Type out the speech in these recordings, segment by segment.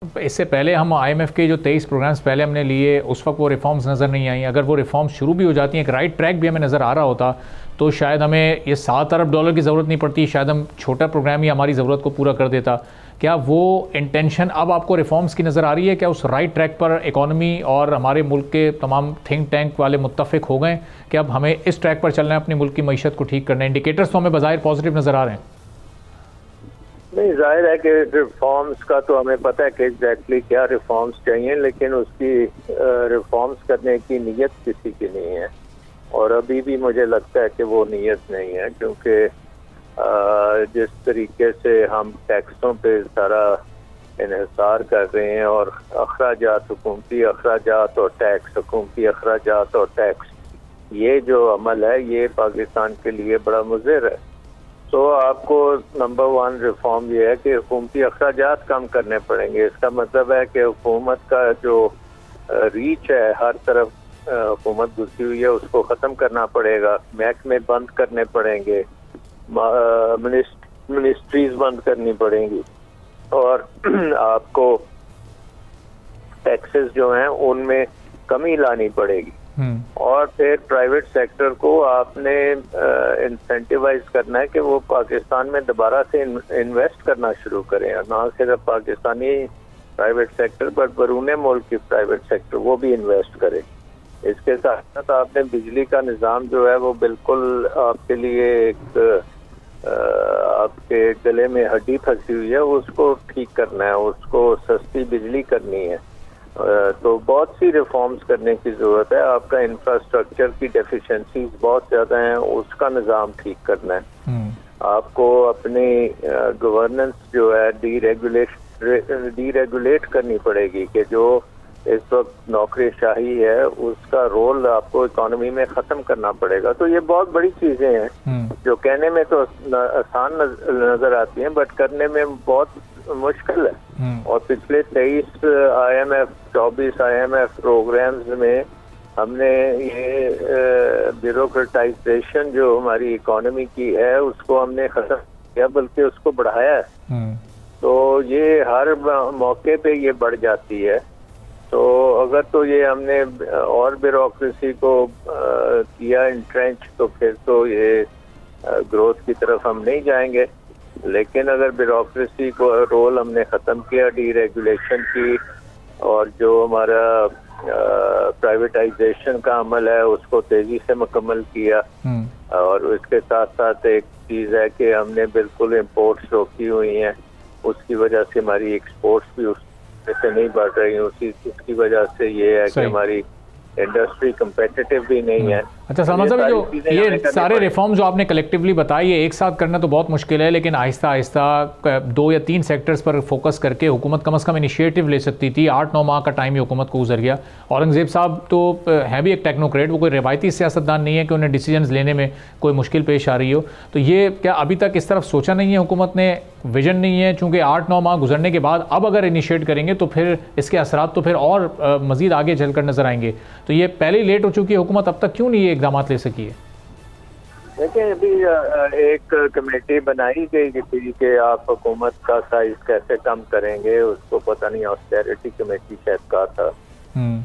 इससे पहले हम आईएमएफ के जो 23 प्रोग्राम्स पहले हमने लिए, उस वक्त वो रिफॉर्म्स नज़र नहीं आई। अगर वो रिफॉर्म्स शुरू भी हो जाती हैं, एक राइट ट्रैक भी हमें नज़र आ रहा होता, तो शायद हमें ये 7 अरब डॉलर की ज़रूरत नहीं पड़ती, शायद हम छोटा प्रोग्राम ही हमारी ज़रूरत को पूरा कर देता। क्या वो इंटेंशन अब आपको रिफॉर्म्स की नज़र आ रही है? क्या उस राइट ट्रैक पर इकॉनमी और हमारे मुल्क के तमाम थिंक टैंक वाले मुत्तफ़िक हो गए कि अब हमें इस ट्रैक पर चलना है, अपनी मुल्क की मईशत को ठीक करना है? इंडिकेटर्स तो हमें बज़ाहिर पॉजिटिव नज़र आ रहे हैं। नहीं, जाहिर है कि रिफॉर्म्स का तो हमें पता है कि एग्जैक्टली क्या रिफॉर्म्स चाहिए, लेकिन उसकी रिफॉर्म्स करने की नीयत किसी की नहीं है। और अभी भी मुझे लगता है कि वो नीयत नहीं है, क्योंकि जिस तरीके से हम टैक्सों पे सारा इन्हिसार कर रहे हैं और अखराजात, हुकूमती अखराजात और टैक्स, हुकूमती अखराजात और टैक्स, ये जो अमल है ये पाकिस्तान के लिए बड़ा मुज़िर है। तो आपको नंबर 1 रिफॉर्म ये है कि हुकूमती अखराजात कम करने पड़ेंगे। इसका मतलब है कि हुकूमत का जो रीच है, हर तरफ हुकूमत घुसी हुई है, उसको ख़त्म करना पड़ेगा। महकमे बंद करने पड़ेंगे, मिनिस्ट्रीज बंद करनी पड़ेंगी, और आपको टैक्सेस जो हैं उनमें कमी लानी पड़ेगी। और फिर प्राइवेट सेक्टर को आपने इंसेंटिवाइज करना है कि वो पाकिस्तान में दोबारा से इन्वेस्ट करना शुरू करें, और ना सिर्फ पाकिस्तानी प्राइवेट सेक्टर बट बरूने मुल्क की प्राइवेट सेक्टर वो भी इन्वेस्ट करे। इसके साथ साथ आपने बिजली का निज़ाम जो है वो बिल्कुल आपके लिए एक आपके गले में हड्डी फंसी हुई है, उसको ठीक करना है, उसको सस्ती बिजली करनी है। तो बहुत सी रिफॉर्म्स करने की ज़रूरत है। आपका इंफ्रास्ट्रक्चर की डेफिशिएंसीज बहुत ज़्यादा हैं, उसका निज़ाम ठीक करना है। आपको अपनी गवर्नेंस जो है डीरेगुलेट करनी पड़ेगी, कि जो इस वक्त नौकरीशाही है उसका रोल आपको इकोनॉमी में ख़त्म करना पड़ेगा। तो ये बहुत बड़ी चीज़ें हैं जो कहने में तो आसान नज़र आती हैं, बट करने में बहुत मुश्किल है। और पिछले 23 IMF 24 IMF प्रोग्राम्स में हमने ये ब्यूरोक्रेटाइजेशन जो हमारी इकोनॉमी की है उसको हमने खत्म किया, बल्कि उसको बढ़ाया है। तो ये हर मौके पे ये बढ़ जाती है। तो अगर तो ये हमने और ब्यूरोक्रेसी को किया इंट्रेंच, तो फिर तो ये ग्रोथ की तरफ हम नहीं जाएंगे। लेकिन अगर ब्यूरोक्रेसी को रोल हमने ख़त्म किया, डीरेगुलेशन की, और जो हमारा प्राइवेटाइजेशन का अमल है उसको तेज़ी से मुकम्मल किया, और इसके साथ साथ एक चीज़ है कि हमने बिल्कुल इम्पोर्ट्स रोकी हुई हैं, उसकी वजह से हमारी एक्सपोर्ट्स भी उससे नहीं बढ़ रही, उसकी वजह से ये है कि हमारी इंडस्ट्री कंपेटिटिव भी नहीं है। अच्छा सलमान साहब, जो ये सारे रिफॉर्म्स जो आपने कलेक्टिवली बताई है, एक साथ करना तो बहुत मुश्किल है, लेकिन आहिस्ता आहिस्ता 2 या 3 सेक्टर्स पर फोकस करके हुकूमत कम से कम इनिशिएटिव ले सकती थी। 8-9 माह का टाइम ही हुकूमत को गुजर गया। औरंगज़ेब साहब तो है भी एक टेक्नोक्रेट, वो कोई रिवायती सियासतदान नहीं है कि उन्हें डिसीजंस लेने में कोई मुश्किल पेश आ रही हो। तो ये क्या अभी तक इस तरफ सोचा नहीं है हुकूमत ने, विजन नहीं है? चूँकि 8-9 माह गुजरने के बाद अब अगर इनिशिएट करेंगे तो फिर इसके असरात तो फिर और मज़ीद आगे चलकर नज़र आएंगे। तो ये पहले ही लेट हो चुकी है हुकूमत, अब तक क्यों नहीं ये इक़दाम ले सकी है? देखिए, अभी एक कमेटी बनाई गई थी कि आप हुकूमत का साइज कैसे कम करेंगे, उसको पता नहीं ऑस्टेरिटी कमेटी शायद का था,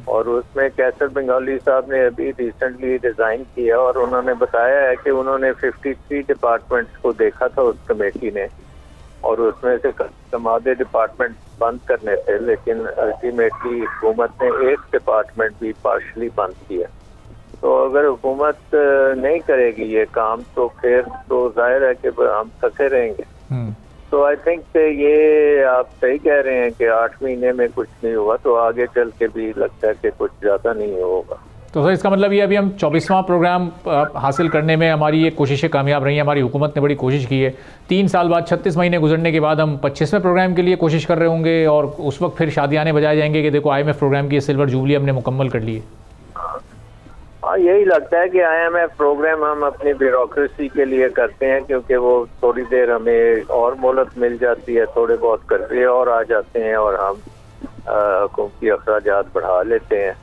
और उसमें कैसर बंगाली साहब ने अभी रिसेंटली रिजाइन किया, और उन्होंने बताया है कि उन्होंने 53 डिपार्टमेंट्स को देखा था उस कमेटी ने, और उसमें से आधे डिपार्टमेंट बंद करने थे, लेकिन अल्टीमेटली हुकूमत ने एक डिपार्टमेंट भी पार्शली बंद किया। तो अगर हुकूमत नहीं करेगी ये काम तो फिर तो जाहिर है कि हम फंसे रहेंगे। तो आई थिंक ये आप सही कह रहे हैं कि 8 महीने में कुछ नहीं हुआ, तो आगे चल के भी लगता है कि कुछ ज़्यादा नहीं होगा। तो सर इसका मतलब ये अभी हम 24वां प्रोग्राम हासिल करने में हमारी ये कोशिशें कामयाब रही हैं, हमारी हुकूमत ने बड़ी कोशिश की है। 3 साल बाद 36 महीने गुजरने के बाद हम 25वें प्रोग्राम के लिए कोशिश कर रहे होंगे, और उस वक्त फिर शादियाने बजाए जाएंगे कि देखो IMF प्रोग्राम की सिल्वर जुबली हमने मुकम्मल कर ली है। हाँ, यही लगता है कि IMF प्रोग्राम हम अपनी ब्यूरोक्रेसी के लिए करते हैं, क्योंकि वो थोड़ी देर हमें और मोहलत मिल जाती है, थोड़े बहुत करते और आ जाते हैं, और हम हुकूमती अखराजात बढ़ा लेते हैं।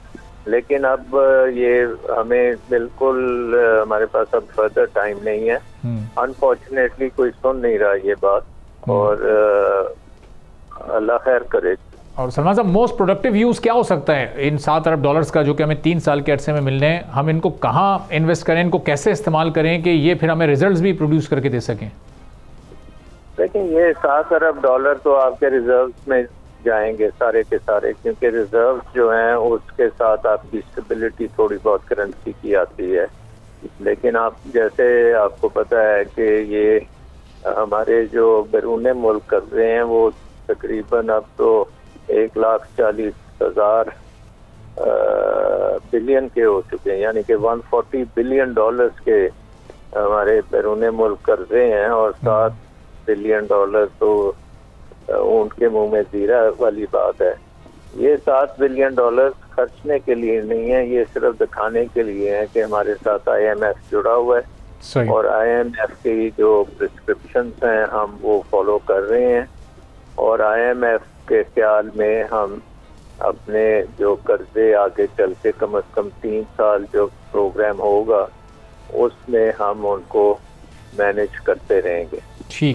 लेकिन अब ये हमें बिल्कुल हमारे पास अब फर्दर टाइम नहीं है। अनफॉर्चुनेटली कोई सुन नहीं रहा ये बात, और अल्लाह खैर करे। और सलमान साहब, मोस्ट प्रोडक्टिव यूज़ क्या हो सकता है इन 7 अरब डॉलर्स का जो कि हमें 3 साल के अरसे में मिलने हैं? हम इनको कहाँ इन्वेस्ट करें, इनको कैसे इस्तेमाल करें कि ये फिर हमें रिजल्ट्स भी प्रोड्यूस करके दे सकें? देखिए, ये 7 अरब डॉलर तो आपके रिजर्व्स में जाएंगे सारे के सारे, क्योंकि रिजर्व्स जो हैं उसके साथ आपकी स्टेबिलिटी थोड़ी बहुत करेंसी की आती है। लेकिन आप जैसे आपको पता है कि ये हमारे जो बैरून मुल्क कर्जे हैं वो तकरीबन अब तो 1,40,000 बिलियन के हो चुके हैं, यानी कि 140 बिलियन डॉलर्स के हमारे बैरून मुल्क कर्जे हैं, और 7 बिलियन डॉलर तो ऊंट के मुंह में जीरा वाली बात है। ये 7 बिलियन डॉलर खर्चने के लिए नहीं है, ये सिर्फ दिखाने के लिए है कि हमारे साथ IMF जुड़ा हुआ है और IMF की जो प्रिस्क्रिप्शंस हैं हम वो फॉलो कर रहे हैं, और IMF के ख्याल में हम अपने जो कर्जे आगे चल के कम से कम 3 साल जो प्रोग्राम होगा उसमें हम उनको मैनेज करते रहेंगे।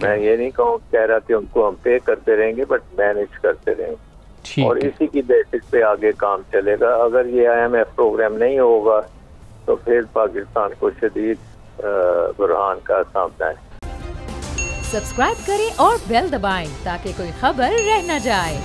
मैं ये नहीं कह रहा कि उनको हम पे करते रहेंगे, बट मैनेज करते रहेंगे, और इसी की बेसिस पे आगे काम चलेगा। अगर ये IMF प्रोग्राम नहीं होगा तो फिर पाकिस्तान को शदीद बुरहान का सामना है। सब्सक्राइब करें और बेल दबाएं ताकि कोई खबर रह न जाए।